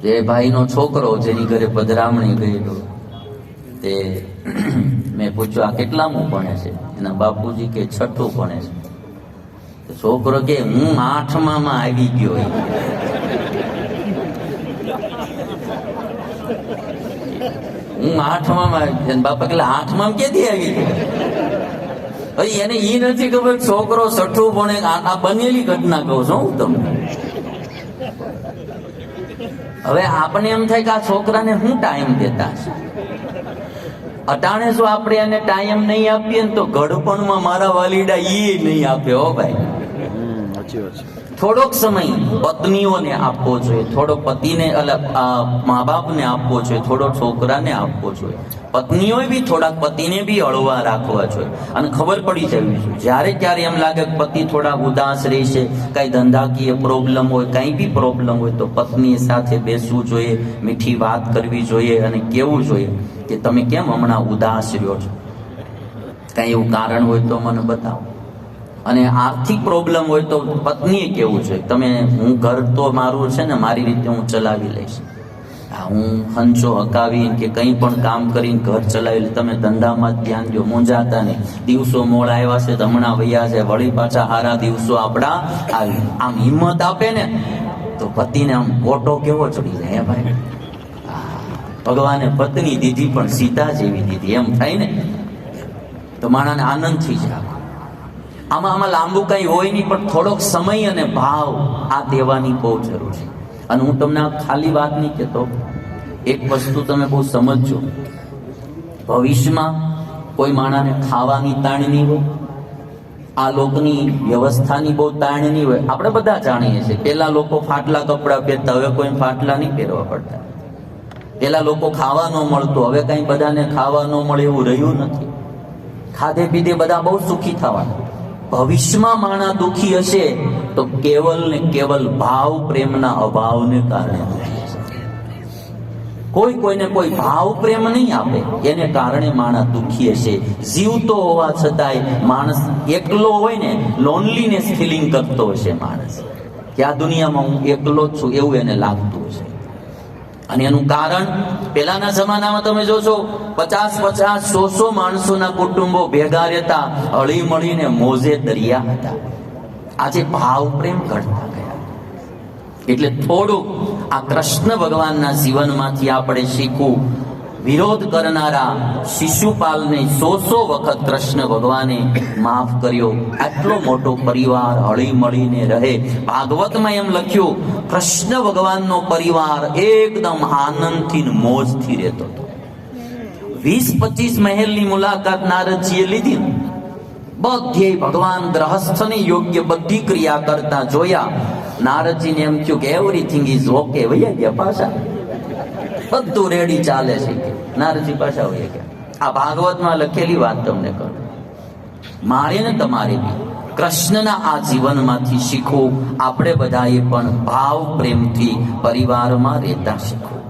જે ભાઈનો છોકરો જેની ઘરે પધરામણી ગયેલો, તે મેં પૂછ્યું આ કેટલામું ભણે છે? એના બાપુજી કે છઠ્ઠું ભણે છે. છોકરો કે હું 8માં આવી ગયો. હું 8માં, બાપા કે 8માં ક્યાંથી આવી ગયો? ભાઈ એને ઈ નથી ખબર છોકરો છઠ્ઠું ભણે. આ બનેલી ઘટના કહું છું હું તમને. હવે આપણે એમ થાય કે આ છોકરાને હું ટાઈમ દેતા છે. અટાણે જો આપણે એને ટાઈમ નહીં આપીએ ને તો ગડપણમાં મારા વાલીડા ઈ નહીં આપે. હો ભાઈ, થોડોક સમય પત્નીઓને આપવો જોઈએ, થોડો પતિને મા બાપને આપવો જોઈએ, થોડો છોકરાને આપવો જોઈએ. પત્નીઓએ બી થોડાક પતિને બી હળવા રાખવા જોઈએ. અને ખબર પડી જવી જોઈએ જ્યારે ક્યારે એમ લાગે કે પતિ થોડા ઉદાસ રહેશે, કઈ ધંધાકીય પ્રોબ્લેમ હોય, કઈ બી પ્રોબ્લેમ હોય, તો પત્ની સાથે બેસવું જોઈએ, મીઠી વાત કરવી જોઈએ અને કેવું જોઈએ કે તમે કેમ હમણાં ઉદાસ રહ્યો છો, કઈ એવું કારણ હોય તો મને બતાવો. અને આર્થિક પ્રોબ્લેમ હોય તો પત્નીએ કેવું છે, તમે હું ઘર તો મારું છે ને મારી રીતે હું ચલાવી લઈશ, હું હંચો હકાવીને કે કંઈ પણ કામ કરીને ઘર ચલાવી લે, તમે ધંધામાં જ ધ્યાન દો, મૂંઝાતા નહીં. દિવસો મોડા આવ્યા છે, હમણાં વૈયા છે, વળી પાછા સારા દિવસો આપણા આવી. આમ હિંમત આપે ને તો પતિને આમ કોટો કેવો ચડી જાય. ભાઈ, ભગવાને પત્ની દીધી પણ સીતા જેવી દીધી, એમ થાય ને તો માણસને આનંદ થઈ જાય. આમાં લાંબુ કઈ હોય નહીં, પણ થોડોક સમય અને ભાવ આ દેવાની બહુ જરૂર છે. અને હું તમને ખાલી વાત નહીં કહેતો, એક વસ્તુ તમે બહુ સમજજો. ભવિષ્યમાં કોઈ માણસને ખાવાની તાણ નહીં હોય, આ લોકની વ્યવસ્થાની બહુ તાણ નહીં હોય. આપણે બધા જાણીએ છીએ, પેલા લોકો ફાટલા કપડા પહેરતા, હવે કોઈ ફાટલા નહીં પહેરવા પડતા. પેલા લોકો ખાવા ન મળતું, હવે કઈ બધાને ખાવા ન મળે એવું રહ્યું નથી. ખાધે પીધે બધા બહુ સુખી થવાના. ભવિષ્યમાં માણસ દુઃખી હશે તો કેવલ ને કેવલ ભાવ પ્રેમના અભાવને કારણે. કોઈને કોઈ ભાવ પ્રેમ નહીં આપે એને કારણે માણસ દુઃખી હશે. જીવતો હોવા છતાંય માણસ એકલો હોય ને, લોનલીનેસ ફિલિંગ કરતો હશે માણસ, કે આ દુનિયામાં હું એકલો જ છું એવું એને લાગતું હશે. અને એનું કારણ, પેલાના જમાનામાં તમે જોશો 50-100 માણસોના કુટુંબો ભેગા રહેતા, હળી મળીને મોજે દરિયા હતા. આજે ભાવ પ્રેમ ઘટતા ગયા. એટલે થોડુંક આ કૃષ્ણ ભગવાનના જીવનમાંથી આપણે શીખવું. વિરોધ કરનારા શિશુપાલને 100 વખત કૃષ્ણ ભગવાને માફ કર્યો. આટલો મોટો પરિવાર હળી મળીને રહે. ભાગવતમાં એમ લખ્યું, કૃષ્ણ ભગવાનનો પરિવાર એકદમ આનંદથી મોજથી રહેતો હતો. 20-25 મહેલની મુલાકાત નારદજીએ લીધી. બધે ભગવાન ગ્રહસ્થને યોગ્ય બધી ક્રિયા કરતા જોયા. નારદજીને એમ થયું કે એવરીથિંગ ઇઝ ઓકે. વૈયા ગયા પાછા, બધું રેડી ચાલે છે. નારદજી પાછા વૈયા ગયા. આ ભાગવતમાં લખેલી વાત તમને કહું. મારે ને તમારે બી કૃષ્ણના આ જીવનમાંથી શીખવું. આપણે બધાએ પણ ભાવ પ્રેમથી પરિવારમાં રહેતા શીખવું.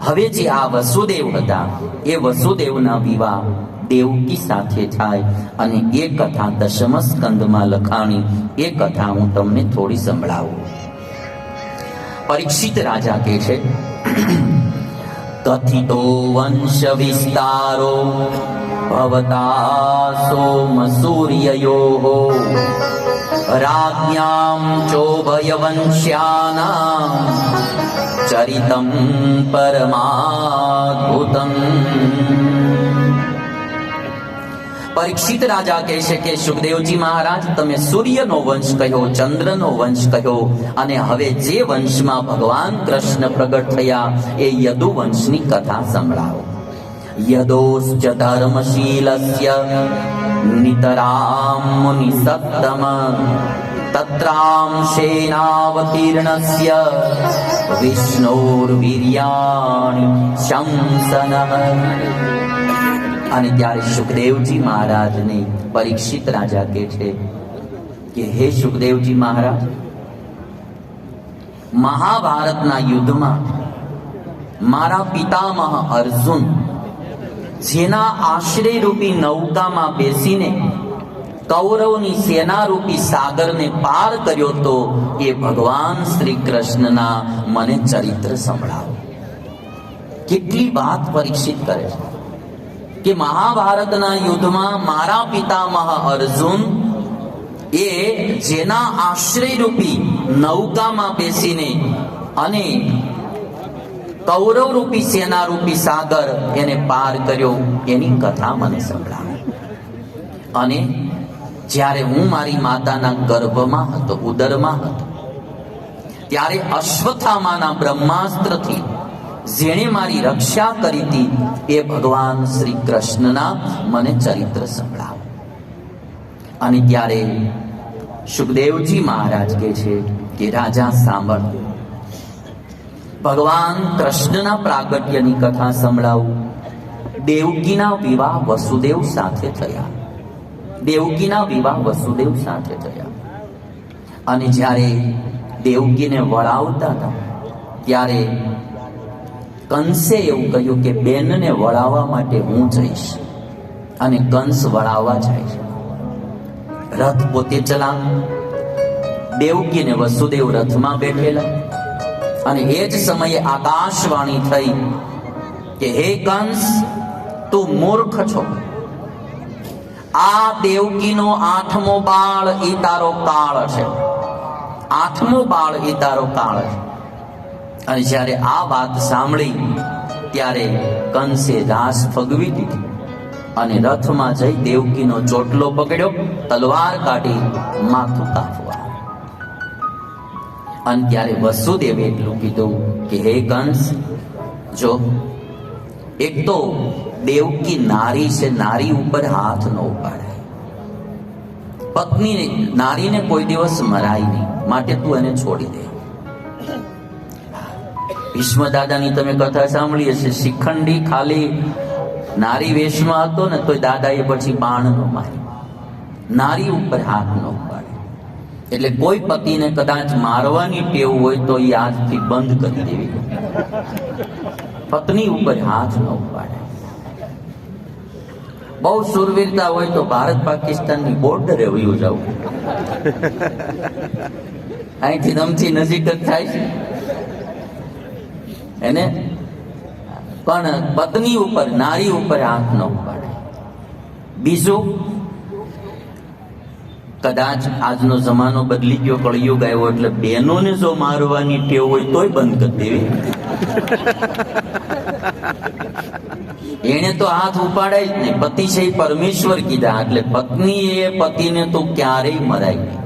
હવે જે આ વસુદેવ હતા, એ વસુદેવના વિવાહ દેવકી સાથે થાય અને એ કથા 10મ સ્કંદમાં લખાણી. એ કથા હું તમને થોડી સંભળાવું. પરીક્ષિત રાજા કહે છે, કથિતો વંશ વિસ્તારો ભવતા સોમ સૂર્યયોઃ રાજ્ઞામ ચોભયવંશ્યાનાં ચરિતં પરમાદ્ભુતં. પરીક્ષિત રાજા કહે છે કે સુખદેવજી મહારાજ, તમે સૂર્યનો વંશ કહ્યો, ચંદ્રનો વંશ કહ્યો, અને હવે જે વંશમાં ભગવાન કૃષ્ણ પ્રગટ થયા એ યદુ વંશની કથા સંભળાવો. યદોશ્ચ ધર્મશીલસ્ય નિતરામ મુનિ સત્તમ તત્રાંશેનાવતીર્ણસ્ય વિષ્ણોર્વીર્યાણિ શંસનઃ. અને ત્યારે સુખદેવજી મહારાજને પરીક્ષિત રાજા કહે છે કે હે સુખદેવજી મહારાજ, મહાભારતના યુદ્ધમાં મારા પિતામહ અર્જુન જેના આશ્રય રૂપી નૌકામાં બેસીને કૌરવની સેનારૂપી સાગરને પાર કર્યો તો એ ભગવાન શ્રી કૃષ્ણના મને ચરિત્ર સંભળાવો. કેટલી વાત પરીક્ષિત કરે છે કે મહાભારતના યુદ્ધમાં મારા પિતામહ અર્જુન એ જેના આશ્રયરૂપી નૌકામાં બેસીને અને કૌરવ રૂપી સેના રૂપી સાગર એને પાર કર્યો એની કથા મને સંભળાવે. અને જ્યારે હું મારી માતાના ગર્ભમાં હતો, ઉદરમાં હતો, ત્યારે અશ્વત્થામાના બ્રહ્માસ્ત્રથી જેણે મારી રક્ષા કરી હતી એ ભગવાન શ્રી કૃષ્ણના મને ચરિત્ર સંભળાવે. અને ત્યારે સુખદેવજી મહારાજ કહે છે કે રાજા સાંભળ, ભગવાન કૃષ્ણના પ્રાગટ્યની કથા સંભળાવું. દેવકીના વિવાહ વસુદેવ સાથે થયા. દેવકીના વિવાહ વસુદેવ સાથે થયા. અને જ્યારે દેવકીને વળાવતા હતા ત્યારે કંસે એવું કહ્યું કે બેનને વળાવવા માટે હું જઈશ. અને કંસ વળાવવા જાય છે. રથ પોતે ચલાવ, દેવકીને વસુદેવ રથમાં બેઠેલા. અને એ જ સમયે આકાશવાણી થઈ કે હે કંસ, તું મૂર્ખ છો. આ દેવકીનો 8મો બાળ એ તારો કાળ છે. 8મો બાળ એ તારો કાળ છે. અને જ્યારે આ વાત સાંભળી ત્યારે કંસે રાસ ફગવી દીધી અને રથમાં જઈ દેવકીનો ચોટલો પકડ્યો, તલવાર કાઢી માથું કાપવા. અને ત્યારે વસુદેવે એટલું કીધું કે હે કંસ, જો એક તો દેવકી નારી છે, નારી ઉપર હાથ ન ઉપાડાય. પત્ની નારીને કોઈ દિવસ મરાય નહીં, માટે તું એને છોડી દે. ભીષ્મ દાદાની તમે કથા સાંભળી હશે. શિખંડી ખાલી નારી વેશમાં હતો ને તો દાદાએ પછી બાણ નો માર્યો. નારી ઉપર હાથ ન ઉપાડે. એટલે કોઈ પતિને કદાચ મારવાની ટેવ હોય તો એ આજથી બંધ કરી દેવી. પત્ની ઉપર હાથ ન ઉપાડે. બહુ સુરવીરતા હોય તો ભારત પાકિસ્તાનની બોર્ડરે વયું જવું. અહીંથી નમથી નજીક જ થાય છે એને. પણ પત્ની ઉપર, નારી ઉપર હાથ ન ઉપાડે. બીજું, કદાચ આજનો જમાનો બદલી ગયો, કળિયુગ આવ્યો એટલે બહેનોને જો મારવાની ટેવ હોય તોય બંધ કરી દેવી. એને તો હાથ ઉપાડાય જ નહીં. પતિ છે એ પરમેશ્વર કીધા, એટલે પત્ની એ પતિને તો ક્યારેય મરાય નહીં,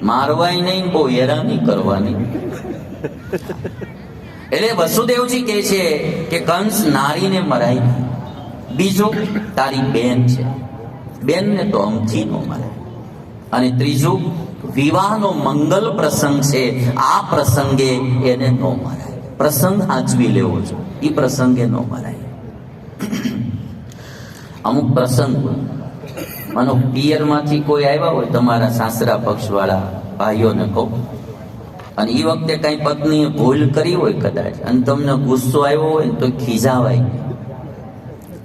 મારવાય નહીં, બહુ હેરાની કરવાની. એટલે વસુદેવજી કહે છે કે કંસ, નારીને મરાય નહીં. બીજું, તારી બેન છે, બેનને તો અમથી ન મરાય. અને ત્રીજું, વિવાહનો મંગલ પ્રસંગ છે, આ પ્રસંગે એને ન મરાય. પ્રસંગ સાચવી લેવો છે, એ પ્રસંગે ન મરાય. અમુક પ્રસંગ હોય, માનો પિયરમાંથી કોઈ આવ્યા હોય, તમારા સાસરા પક્ષ વાળા ભાઈઓને કહો, અને એ વખતે કઈ પત્નીએ ભૂલ કરી હોય કદાચ, અને તમને ગુસ્સો આવ્યો હોય ને તો ખીજાવાય.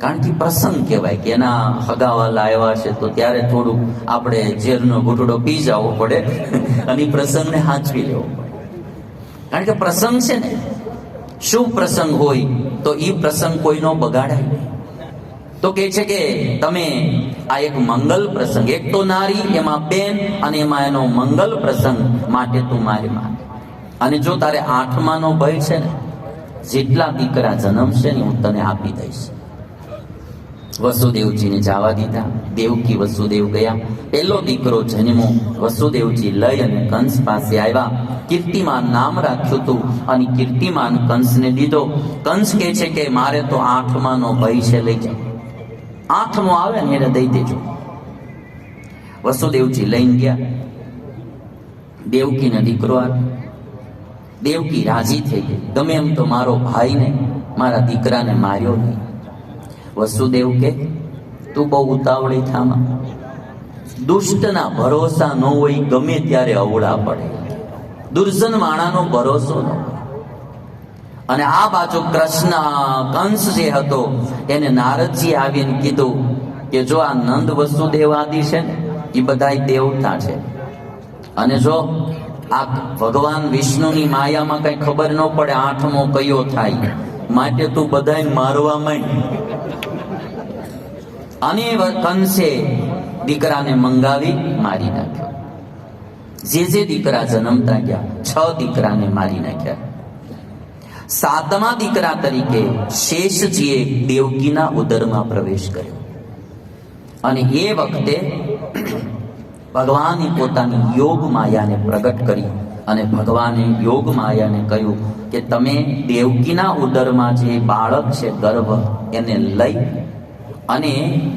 કારણ કે પ્રસંગ કહેવાય કે એના હગાવાલા આવ્યા છે, તો ત્યારે થોડુંક આપણે ઝેરનો ઘૂંટડો પી જવો પડે અને પ્રસંગને સાચવી લેવો પડે. કારણ કે પ્રસંગ છે ને, શું પ્રસંગ હોય તો એ પ્રસંગ કોઈનો બગાડાય નહીં. તો કહે છે કે તમે આ એક મંગલ પ્રસંગ, એક તો નારી, એમાં બેન, અને એમાં એનો મંગલ પ્રસંગ, માટે તું મારી માં. અને જો તારે 8માનો ભય છે ને, જેટલા દીકરા જન્મશે ને હું તને આપી દઈશ. વસુદેવજીને જવા દીધા. દેવકી વસુદેવ ગયા. પહેલો દીકરો જન્મો. વસુદેવજી લઈ અને કંસ પાસે આવ્યા. કીર્તિમાન નામ રાખ્યું હતું અને કીર્તિમાન કંસને દીધો. કંસ કહે છે કે મારે તો 8માનો ભય છે, લઈ જાઓ. 8મો આવે ને એને દઈ દેજો. વસુદેવજી લઈને ગયા. દેવકીને દીકરો આવ્યો. દેવકી રાજી થઈ ગઈ. ગમે એમ તો મારો ભાઈ ને, મારા દીકરાને માર્યો નહીં. વસુદેવ કે તું બહુ ઉતાવળી થામા. દુષ્ટના ભરોસા ન હોય, ગમે ત્યારે અવળા પડે. દુર્જન માણાનો ભરોસો ન હોય. અને આ બાજુ કૃષ્ણ, કંસ જે હતો એને નારદજી આવીને કીધું કે જો આ નંદ વસુદેવ આદિ છે ને, એ બધાય દેવતા છે. અને જો આ ભગવાન વિષ્ણુની માયામાં કઈ ખબર ન પડે આઠમો કયો થાય, માટે તું બધાય મારવા માંડ. અને કંસે દીકરાને મંગાવી મારી નાખ્યો. જે દીકરા જન્મતા ગયા 6 દીકરાને મારી નાખ્યા. 7મા દીકરા તરીકે શેષજીએ દેવકીના ઉદરમાં પ્રવેશ કર્યો. અને એ વખતે ભગવાને પોતાની યોગ માયાને પ્રગટ કરી અને ભગવાને યોગ માયાને કહ્યું કે તમે દેવકીના ઉદરમાં જે બાળક છે ગર્ભ એને લઈ અને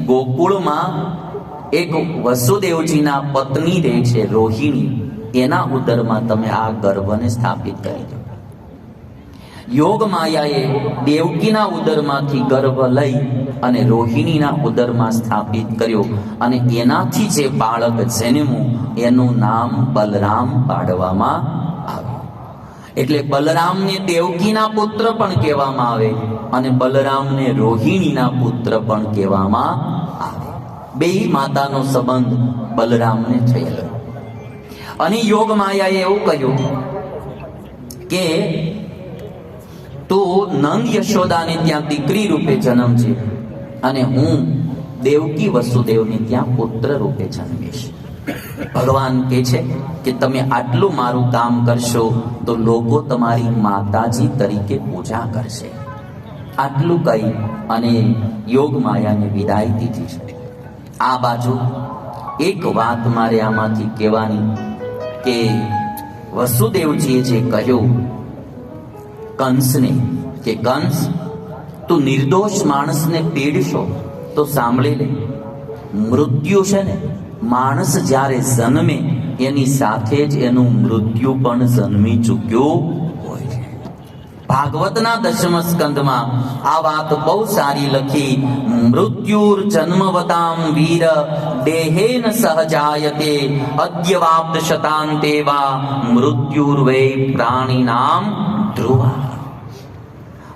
ગોકુળમાં એક વસુદેવજીના પત્ની રહે છે રોહિણી, એના ઉદરમાં તમે આ ગર્ભને સ્થાપિત કરી દો. યોગ માયાએ દેવકીના ઉદરમાંથી ગર્ભ લઈ અને રોહિણીના ઉદરમાં સ્થાપિત કર્યો અને એનાથી જે બાળક જન્મ્યું એનું નામ બલરામ પાડવામાં આવ્યું. એટલે બલરામને દેવકીના પુત્ર પણ કહેવામાં આવે અને બલરામને રોહિણીના પુત્ર પણ કહેવામાં આવે. બે માતાનો સંબંધ બલરામને થયેલો. અને યોગ માયાએ એવું કહ્યું કે તું નંદ યશોદાને ત્યાં દીકરી રૂપે જન્મજે અને હું દેવકી વસુદેવને ત્યાં પુત્ર રૂપે જન્મીશ. ભગવાન કહે છે કે તમે આટલું મારું કામ કરશો તો લોકો તમારી માતાજી તરીકે પૂજા કરશે. આટલું કહી અને યોગ માયાને વિદાય દીધી છે. આ બાજુ એક વાત મારે આમાંથી કહેવાની કે વસુદેવજીએ જે કહ્યું કંસને કે કંસ તું નિર્દોષ માણસને પીડશો તો સાંભળી લે, મૃત્યુ છે ને માણસ જ્યારે જન્મે એની સાથે જ એનું મૃત્યુ પણ જન્મી ચૂક્યું હોય છે. ભાગવતના 10મ સ્કંદમાં આ વાત બહુ સારી લખી. મૃત્યુર જન્મવતામ વીર દેહેન સહજાયતે અદ્યવાપ્ત શતાંતે વા મૃત્યુર વૈ પ્રાણીનામ ધ્રુવા.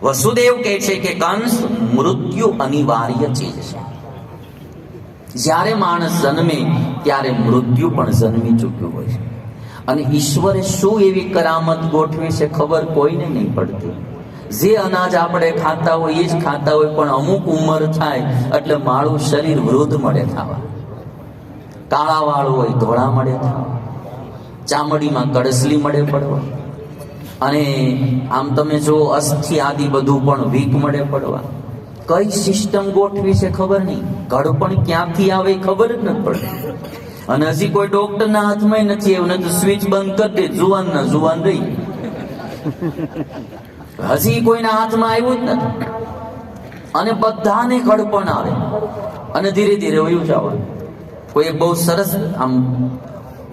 વસુદેવ કહે છે કે કંસ મૃત્યુ અનિવાર્ય ચીજ છે. જ્યારે માણસ જન્મે ત્યારે મૃત્યુ પણ જન્મી ચૂક્યું હોય છે. અને ઈશ્વરે શું એવી કરામત ગોઠવી છે ખબર કોઈને નહીં પડતી. જે અનાજ આપણે ખાતા હોય એ જ ખાતા હોય, પણ અમુક ઉંમર થાય એટલે મારું શરીર વૃદ્ધ મળે થવા, કાળા વાળું હોય ધોળા મળે થવા, ચામડીમાં કડસલી મળે પડવા, અને આમ તમે જો અસ્થિ આદિ બધું પણ વીક મળે પડવા. કઈ સિસ્ટમ ગોઠવી છે ખબર નહીં, ઘડપણ ક્યાંથી આવે ખબર જ નથી પડતી. અને હજી કોઈ ડોક્ટરના હાથમાં નથી એવું, નથી સ્વિચ બંધ કરી દે જુવાન ના જુવાન રહી. હજી કોઈના હાથમાં આવ્યું જ નથી. અને બધાને ઘડપણ આવે અને ધીરે ધીરે વયું જવાનું. કોઈ બહુ સરસ આમ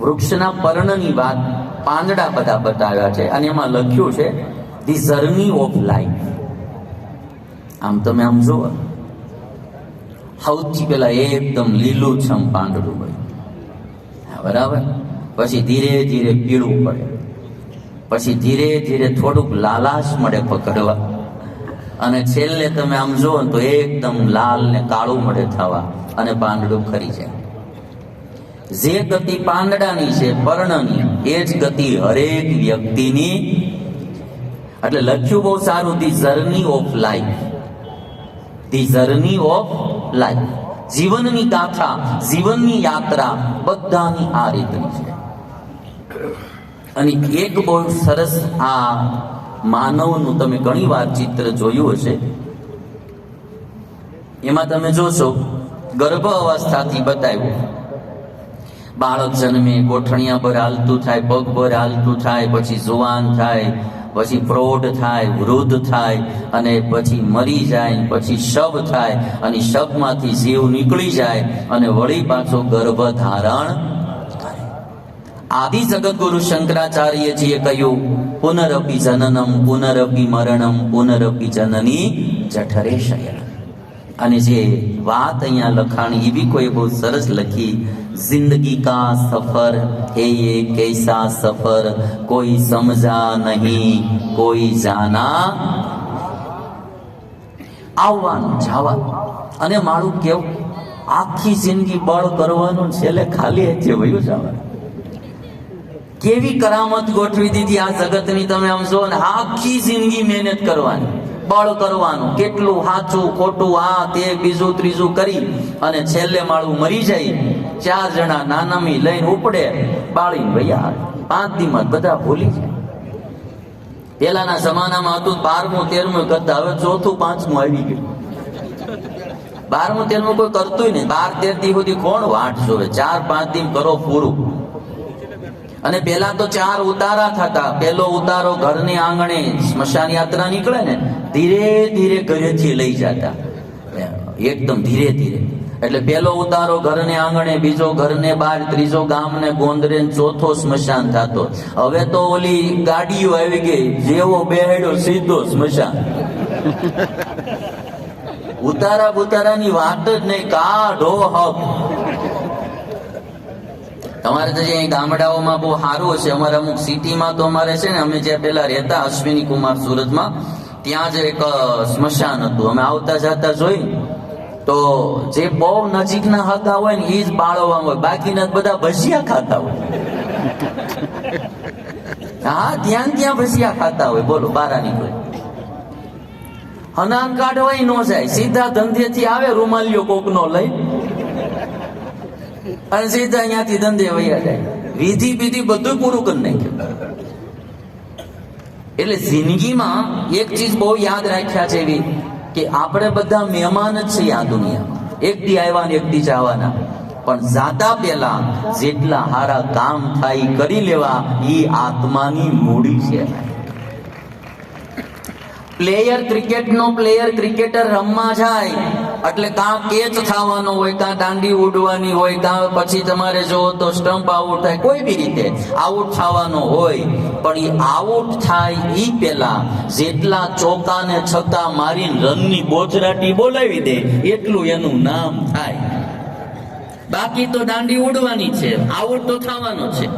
વૃક્ષના પર્ણની વાત પાંદડા બધા બતાવ્યા છે અને એમાં લખ્યું છે ધી જર્ની ઓફ લાઈફ. આમ તમે આમ જુઓ, સૌથી પેલા એકદમ લીલુંછમ પાંદડું હોય, બરાબર, પછી ધીરે ધીરે પીળું પડે, પછી ધીરે ધીરે થોડુંક લાલાશ મળે પકડવા, અને છેલ્લે તમે આમ જુઓ તો એકદમ લાલ ને કાળું મળે થવા અને પાંદડું ખરી જાય. જે ગતિ પાંદડાની છે પર્ણની, એ જ ગતિ હરેક વ્યક્તિની. એટલે લખ્યું બહુ સારું, the journey of life, the journey of life. જીવનની ગાથા, જીવનની યાત્રા બધાની આ રીતની છે. અને એક બહુ સરસ આ માનવનું તમે ઘણી વાર ચિત્ર જોયું હશે, એમાં તમે જોશો ગર્ભ અવસ્થાથી બતાવ્યું. બાળક જન્મે, ગોઠણિયા પર હાલતું થાય, પગ પર હાલતું થાય, પછી જુવાન થાય, પછી પ્રૌઢ થાય, વૃદ્ધ થાય, અને પછી મરી જાય, પછી શવ થાય, અને શવમાંથી જીવ નીકળી જાય અને વળી પાછો ગર્ભ ધારણ કરે. આદિ જગતગુરુ શંકરાચાર્યજીએ કહ્યું પુનરપી જનનમ પુનરપી મરણમ પુનરપી જનની જઠરે શયન. અને જે વાત અહીંયા લખાણી એવી કોઈ બહુ સરસ લખી, जिंदगी का सफर है ये कैसा सफर कोई समझा नहीं कोई जाना. આવવાનું જવાનું. અને મારું કેવું આખી જિંદગી બળ કરવાનું, છેલ્લે ખાલી હાથે વયું જવાનું. કેવી કરામત ગોઠવી દીધી આ જગતની તમે આમ જો ને. આખી જિંદગી મહેનત કરવાની, બળ કરવાનું, કેટલું સાચું ખોટું આ તે બીજું ત્રીજું કરી અને છેલ્લે માળું મરી જાય. 4 જણા નાનામી લઈને ઉપડે, બાળીને ભૈયા 5 દીમાં બધા ભૂલી જાય. પેલાના જમાનામાં હતું 12મું 13મું કરતા, હવે 4થું 5મું આવી ગયું. 12મું 13મું કોઈ કરતું નહીં. 12 13 દી સુધી કોણ વાટ જોવે? 4-5 દી કરો પૂરું. અને પેલા તો 4 ઉતારા થતા. પેલો ઉતારો ઘરની આંગણે સ્મશાન યાત્રા નીકળે ને, ધીરે ધીરે ઘરેથી લઈ જતા, એકદમ ધીરે ધીરે. એટલે પેલો ઉતારો ઘરને આંગણે, બીજો ઘરને બહાર, ત્રીજો ગામને ગોંદરે, ચોથો સ્મશાન થતો. હવે તો ઓલી ગાડીઓ આવી ગઈ, જેવો બેહેડો સીધો સ્મશાન. ઉતારા બુતારાની વાત જ નહીં, કાઢો હક. તમારે તો જે ગામડાઓમાં બહુ સારું છે. અમારે અમુક સિટીમાં તો અમારે છે ને, અમે જ્યાં પેલા રહેતા અશ્વિની કુમાર સુરતમાં, ત્યાં જ એક સ્મશાન હતું. અમે આવતા જતા જોઈ તો જે બહુ નજીકના હતા હોય ને એ જ બાળવા હોય, બાકીના બધા ભજીયા ખાતા હોય. હા, ત્યાં ભજીયા ખાતા હોય. બોલો, બારા નીકળે. હનાન કાઢવાય ન જાય, સીધા ધંધેથી આવે રૂમાલિયો કોકનો લઈ અને સીધા અહીંયાથી ધંધે વયા જાય. વિધિ બીધી બધું પૂરું કરી નાખ્યું. એટલે જિંદગીમાં એક ચીજ બહુ યાદ રાખ્યા છે એવી, કે આપણે બધા મહેમાન જ છીએ આ દુનિયામાં. એક દી આવ્યા ને એક દી જવાના. પણ જાતા પહેલા જેટલા સારા કામ થાય કરી લેવા, એ આત્માની મૂડી છે. પ્લેયર ક્રિકેટનો પ્લેયર ક્રિકેટર રમવા જાય એટલે કાં કેચ થવાનો હોય, કાં દાંડી ઉડવાની હોય, કાં પછી તમારે જો તો સ્ટમ્પ આઉટ થાય, કોઈ બી રીતે આઉટ થવાનો હોય. પણ એ આઉટ થાય એ પેલા જેટલા ચોકા ને છક્કા મારીને રનની બોચરાટી બોલાવી દે એટલું એનું નામ થાય. બાકી તો દાંડી ઉડવાની છે, આઉટ તો થવાનો છે.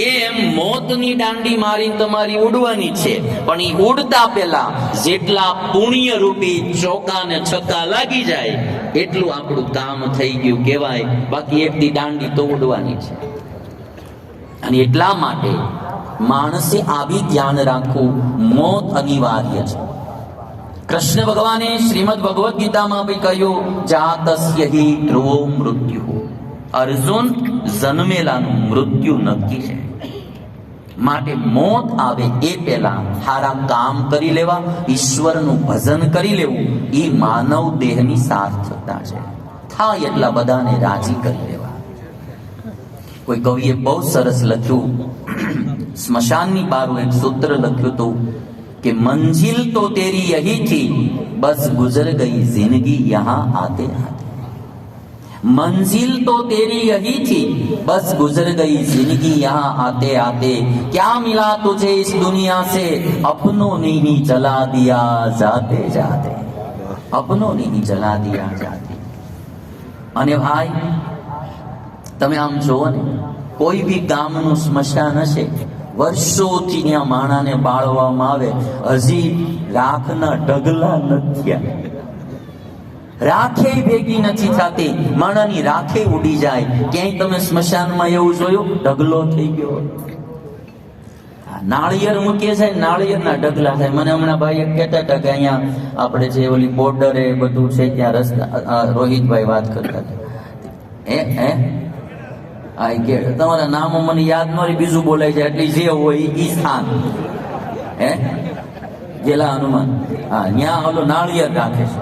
એમ મોતની દાંડી મારીને તમારી ઉડવાની છે, પણ એ ઉડતા પેલા જેટલા પુણ્ય રૂપી ચોકા ને છક્કા લાગી જાય એટલું આપણું કામ થઈ ગયું કહેવાય. બાકી એક દી દાંડી તો ઉડવાની છે. અને એટલા માટે માણસે આવી ધ્યાન રાખવું, મોત અનિવાર્ય છે. કૃષ્ણ ભગવાને શ્રીમદ ભગવદ્ ગીતામાં બી કહ્યું, જાતસ્ય હિ ધ્રુવો મૃત્યુ. અર્જુન, જન્મેલાનું મૃત્યુ નક્કી છે. માટે મોત આવે એ પહેલા સારા કામ કરી લેવા, ઈશ્વરનું ભજન કરી લેવું, એ માનવ દેહની સાર્થકતા છે. થાય એટલા બધાને રાજી કરી લેવા. કોઈ કવિએ બહુ સરસ લખ્યું, સ્મશાનની બારું એક સૂત્ર લખ્યું હતું કે મંજિલ તો તેરી યહી થી, બસ ગુજર ગઈ જિંદગી યહાં આતે આતે. मंजिल तो तेरी यही थी, बस गुजर गई जिंदगी यहाँ आते आते. क्या मिला तुझे इस दुनिया से, अपनों ने ही जला दिया जाते जाते. अपनों ने ही जला दिया जाते. અને ભાઈ તમે આમ જોવો ને, કોઈ બી ગામનું સ્મશાન હશે, વર્ષોથી ત્યાં માણાને બાળવામાં આવે, હજી રાખના ઢગલા નથી. રાખે ભેગી નથી થતી, માણાની રાખે ઉડી જાય. ક્યાંય તમે સ્મશાનમાં એવું જોયું ઢગલો થઈ ગયો? નાળિયેર મૂકીએ છે, નાળિયેરના ઢગલા થાય. મને હમણાં ભાઈ કહેતા હતા કે અહીંયા આપણે જે ઓલી બોર્ડરે બધું છે ત્યાં રસ્તા, રોહિતભાઈ વાત કરતા હતા. કે તમારા નામો મને યાદ ન રહી, બીજું બોલાય જાય એટલે જે હોય ઈ સ્થાન ગેલા હનુમાન, હા, ત્યાં ઓલો નાળિયેર રાખે છે.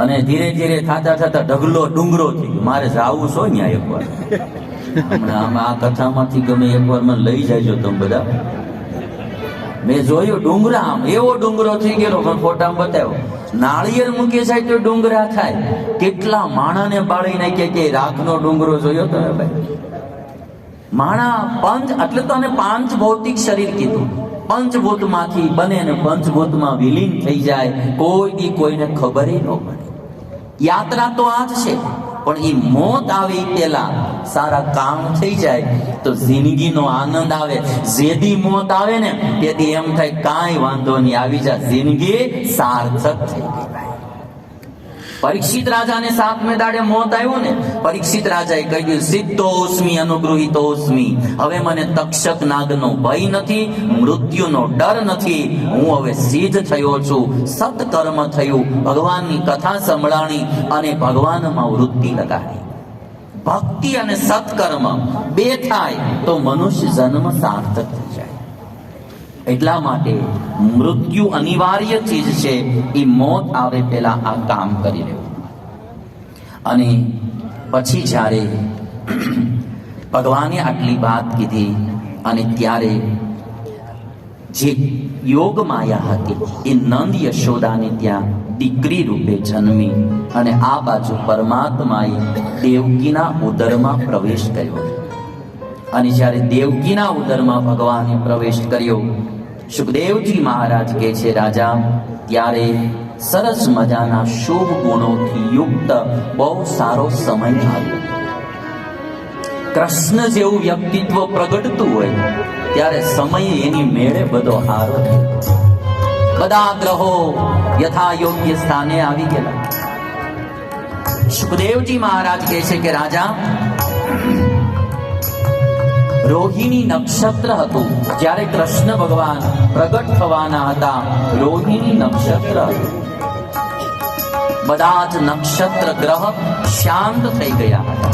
અને ધીરે ધીરે થતા થતા ઢગલો ડુંગરો થઈ ગયો. મારે જાવું છો ત્યાં એકવાર. હમણાં આમાં આ કથામાંથી ગમે એકવાર મને લઈ જાયજો તમે બધા. મેં જોયું ડુંગરા, આમ એવો ડુંગરો થઈ ગયેલો, પણ ફોટામાં બતાવ્યો. નાળિયેર મૂકી જાય તો ડુંગરા થાય. કેટલા માણાને બાળી નાખ્યા કે રાખનો ડુંગરો જોયો તમે ભાઈ? માણા પંચ, એટલે તો આને પાંચ ભૌતિક શરીર કીધું. પંચભૂતમાંથી બને ને પંચભૂતમાં વિલીન થઈ જાય, કોઈ દી કોઈને ખબર ન પડે. યાત્રા તો આ જ છે, પણ એ મોત આવે એ પેલા સારા કામ થઈ જાય તો જિંદગીનો આનંદ આવે. જેદી મોત આવે ને તેથી એમ થાય કાંઈ વાંધો નહીં, આવી જા, જિંદગી સાર્થક થઈ ગઈ ભાઈ. પરીક્ષિત રાજાને 7મે દાડે મોત આવ્યું ને, પરીક્ષિત રાજાએ કહી દીધું સિદ્ધોસ્મી અનુગૃહિતોસ્મી, હવે મને તક્ષક નાગનો ભય નથી, મૃત્યુનો ડર નથી, હું હવે સિદ્ધ થયો છું, સત્કર્મ થયું, ભગવાનની કથા સંભળાણી અને ભગવાનમાં વૃત્તિ લગાડી. ભક્તિ અને સત્કર્મ બે થાય તો મનુષ્ય જન્મ સાર્થક થઈ જાય. એટલા માટે મૃત્યુ અનિવાર્ય ચીજ છે. એ મોત આવે પહેલા આ કામ કરી લેવું. અને પછી જ્યારે ભગવાને આટલી વાત કીધી અને ત્યારે જે યોગ માયા હતી એ નંદ યશોદાને ત્યાં દીકરી રૂપે જન્મી અને આ બાજુ પરમાત્માએ દેવકીના ઉદરમાં પ્રવેશ કર્યો. અને જ્યારે દેવકીના ઉદરમાં ભગવાને પ્રવેશ કર્યો, સુખદેવજી મહારાજ કહે છે રાજા, ત્યારે સરસ મજાના શુભ ગુણોથી યુક્ત બહુ સારો સમય આવ્યો. કૃષ્ણ જેવું વ્યક્તિત્વ પ્રગટતું હોય ત્યારે સમય એની મેળે બધો હારો થયો. બધા ગ્રહો યથા યોગ્ય સ્થાને આવી ગયા. સુખદેવજી મહારાજ કહે છે કે રાજા, રોહિણી નક્ષત્ર હતું જ્યારે કૃષ્ણ ભગવાન પ્રગટ થવાના હતા. રોહિણી નક્ષત્ર હતું. બધા જ નક્ષત્ર ગ્રહ શાંત થઈ ગયા હતા.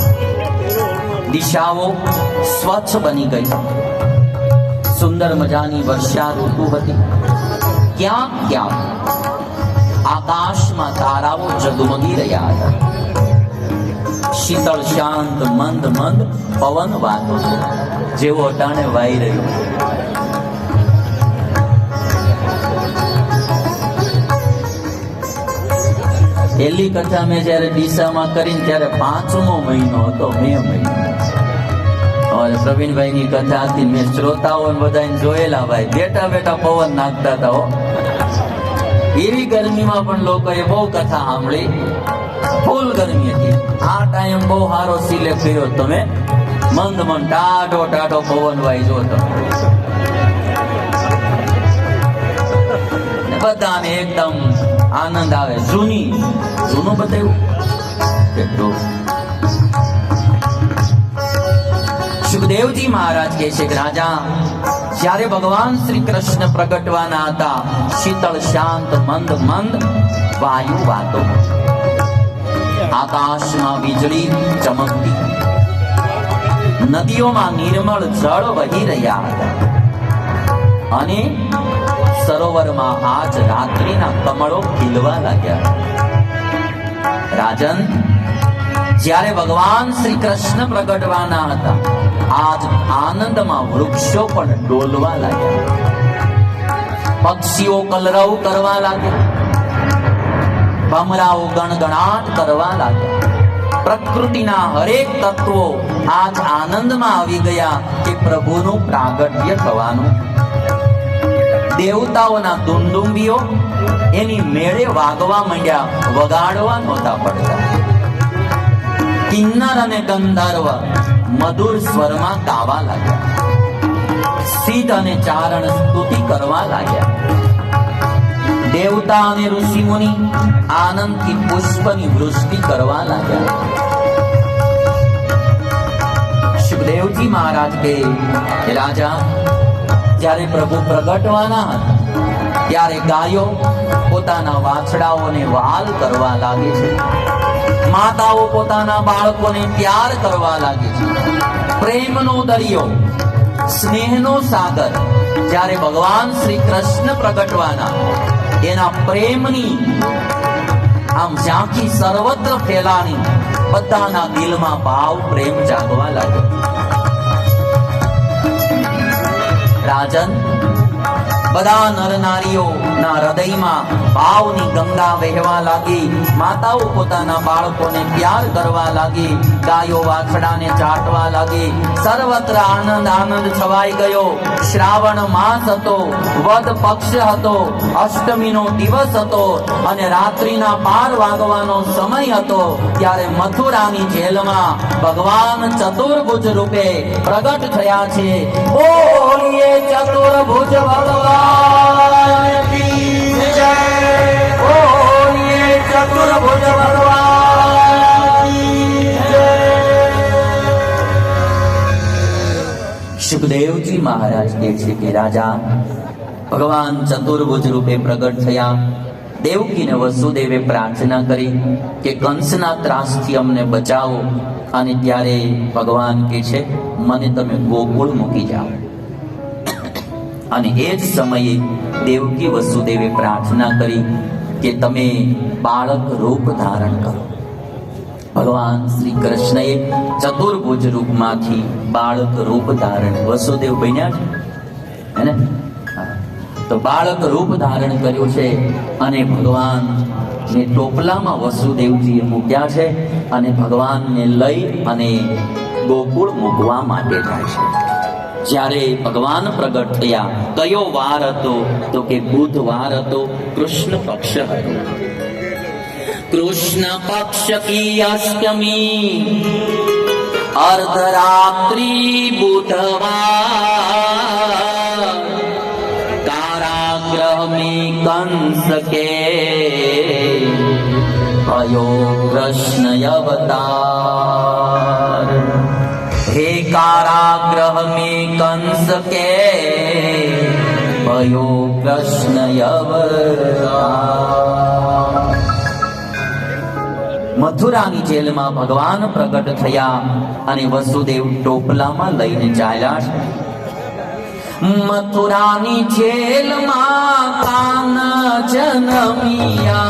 દિશાઓ સ્વચ્છ બની ગઈ. સુંદર મજાની વર્ષા ઋતુ હતી. ક્યાંક ક્યાંક આકાશમાં તારાઓ ઝગમગી રહ્યા હતા. શીતળ શાંત મંદ મંદ પવન વાતો જેવો અટાણે વાઈ રહ્યો. પહેલી કથા મેં જયારે ડીસામાં કરીને ત્યારે 5મો મહિનો હતો, મે મહિનો. હવે પ્રવીણભાઈની કથા હતી, મેં શ્રોતાઓ બધાને જોયેલા ભાઈ બેઠા બેઠા પવન નાખતા હતા. એવી ગરમીમાં પણ લોકોએ બહુ કથા સાંભળી. ફૂલ ગરમી હતી. આ ટાઈમ બહુ સારો સિલેક્ટ કર્યો તમે. મંદ મંદ ટાઢો ટાઢો પવન વાઈ જો તમે. બધાને એકદમ આનંદ આવે. જૂનું બતાવ્યું કેટલું. સુખદેવજી મહારાજ કહે છે કે રાજા, જ્યારે ભગવાન શ્રી કૃષ્ણ પ્રગટવાના હતા, શીતળ શાંત મંદ મંદ વાયુ વાતો. આકાશમાં વીજળી ચમકતી. નદીઓમાં નિર્મળ જળ વહી રહ્યા હતા. અને સરોવરમાં આજ રાત્રિના કમળો ખીલવા લાગ્યા. રાજન, જ્યારે ભગવાન શ્રી કૃષ્ણ પ્રગટવાના હતા, આજ આનંદમાં વૃક્ષો પણ ડોલવા લાગ્યા. પક્ષીઓ કલરવ કરવા લાગ્યા. ભમરાઓ ગણગણાટ કરવા લાગ્યા. પ્રકૃતિના હરેક તત્વો આજ આનંદમાં આવી ગયા કે પ્રભુનું પ્રાગટ્ય થવાનું. દેવતાઓના દુંદુંબીઓ એની મેળે વાગવા માંડ્યા, વગાડવા નહોતા પડતા. કિન્નર અને ગંધર્વ મધુર સ્વરમાં ગાવા લાગ્યા. સિદ્ધ અને ચારણ સ્તુતિ કરવા લાગ્યા. દેવતા અને ઋષિ મુનિ આનંદથી પુષ્પની વૃષ્ટિ કરવા લાગ્યા. સુખદેવજી મહારાજ કહે કે રાજા, જ્યારે પ્રભુ પ્રગટવાના હતા ત્યારે ગાયો પોતાના વાછડાઓને વહાલ કરવા લાગે છે. માતાઓ પોતાના બાળકોને પ્યાર કરવા લાગે છે. પ્રેમનો દરિયો, સ્નેહનો સાગર જ્યારે ભગવાન શ્રી કૃષ્ણ પ્રગટવાના, એના પ્રેમની આમ ઝાંખી સર્વત્ર ફેલાણી. બધાના દિલમાં ભાવ પ્રેમ જાગવા લાગ્યો. રાજન, બધા નર નારીઓના હૃદયમાં ભાવની ગંગા વહેવા લાગી. માતાઓ પોતાના બાળકોને પ્યાર કરવા લાગી. ગાયો વાછડાને ચાટવા લાગી. સર્વત્ર આનંદ આનંદ છવાઈ ગયો. શ્રાવણ માસ હતો, વદ પક્ષ હતો, અષ્ટમીનો દિવસ હતો અને રાત્રિના 12 વાગવાનો સમય હતો. ત્યારે મથુરાની જેલમાં ભગવાન ચતુર્ભુજ રૂપે પ્રગટ થયા છે. બોલીએ ચતુર્ભુજ ભગવાન કી જય. બોલીએ ચતુર્ભુજ ભગવાન દેવજી મહારાજ કહે છે કે રાજા, ભગવાન ચતુર્ભુજ રૂપે પ્રગટ થયા. દેવકીને વસુદેવે પ્રાર્થના કરી કે કંસના ત્રાસથી અમને બચાવો. અને ત્યારે ભગવાન કહે છે, મને તમે ગોકુળ મૂકી જાઓ. અને એ જ સમયે દેવકી વસુદેવે પ્રાર્થના કરી કે તમે બાળક રૂપ ધારણ કરો. ભગવાન શ્રી કૃષ્ણએ ચતુર્ભુજ રૂપમાંથી બાળક રૂપ ધારણ વસુદેવ બન્યા છે, હે ને? તો બાળક રૂપ ધારણ કર્યું છે અને ભગવાન ને ટોપલામાં વસુદેવજીએ મૂક્યા છે અને ભગવાનને લઈ અને ગોકુળ મૂકવા માટે જાય છે. જ્યારે ભગવાન પ્રગટ થયા, કયો વાર હતો? તો કે બુધવાર હતો, કૃષ્ણ પક્ષ હતો. કૃષ્ણ પક્ષ કી અષ્ટમી, અર્ધરાત્રિ બુધવાર, कारागृह में कंस के भयो कृष्ण अवतार. हे कारागृह में कंस के भयो कृष्ण अवतार. મથુરાની જેલમાં ભગવાન પ્રગટ થયા અને વસુદેવ ટોપલામાં લઈને ચાલ્યા છે. મથુરાની જેલમાં કાન જન્મિયા.